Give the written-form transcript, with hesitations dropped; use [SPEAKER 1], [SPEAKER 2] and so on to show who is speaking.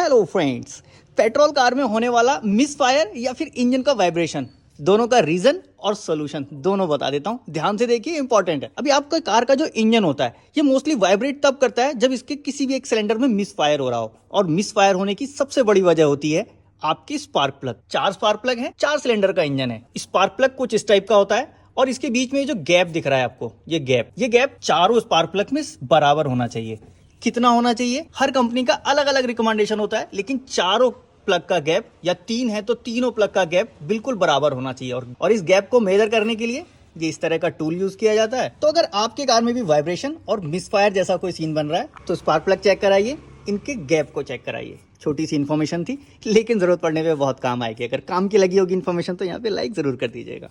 [SPEAKER 1] Hello friends, petrol car में होने वाला मिस फायर या फिर इंजन का वाइब्रेशन, दोनों का रीजन और सोल्यूशन दोनों बता देता हूँ। ध्यान से देखिए, इंपॉर्टेंट है। अभी आपका कार का जो इंजन होता है ये मोस्टली वाइब्रेट तब करता है जब इसके किसी भी एक सिलेंडर में मिस फायर हो रहा हो। और मिस फायर होने की सबसे बड़ी वजह होती है आपकी स्पार्क प्लग। 4 स्पार्क प्लग है, 4 सिलेंडर का इंजन है। स्पार्क प्लग कुछ इस टाइप का होता है और इसके बीच में जो गैप दिख रहा है आपको, ये गैप चारों स्पार्क प्लग में बराबर होना चाहिए। कितना होना चाहिए? हर कंपनी का अलग अलग रिकमेंडेशन होता है, लेकिन चारों प्लग का गैप या 3 है तो तीनों प्लग का गैप बिल्कुल बराबर होना चाहिए। और इस गैप को मेजर करने के लिए ये इस तरह का टूल यूज किया जाता है। तो अगर आपके कार में भी वाइब्रेशन और मिसफायर जैसा कोई सीन बन रहा है तो स्पार्क प्लग चेक कराइए, इनके गैप को चेक कराइए। छोटी सी इन्फॉर्मेशन थी, लेकिन जरूरत पड़ने पे बहुत काम आएगी। अगर काम की लगी होगी इन्फॉर्मेशन तो यहाँ पे लाइक जरूर कर दीजिएगा।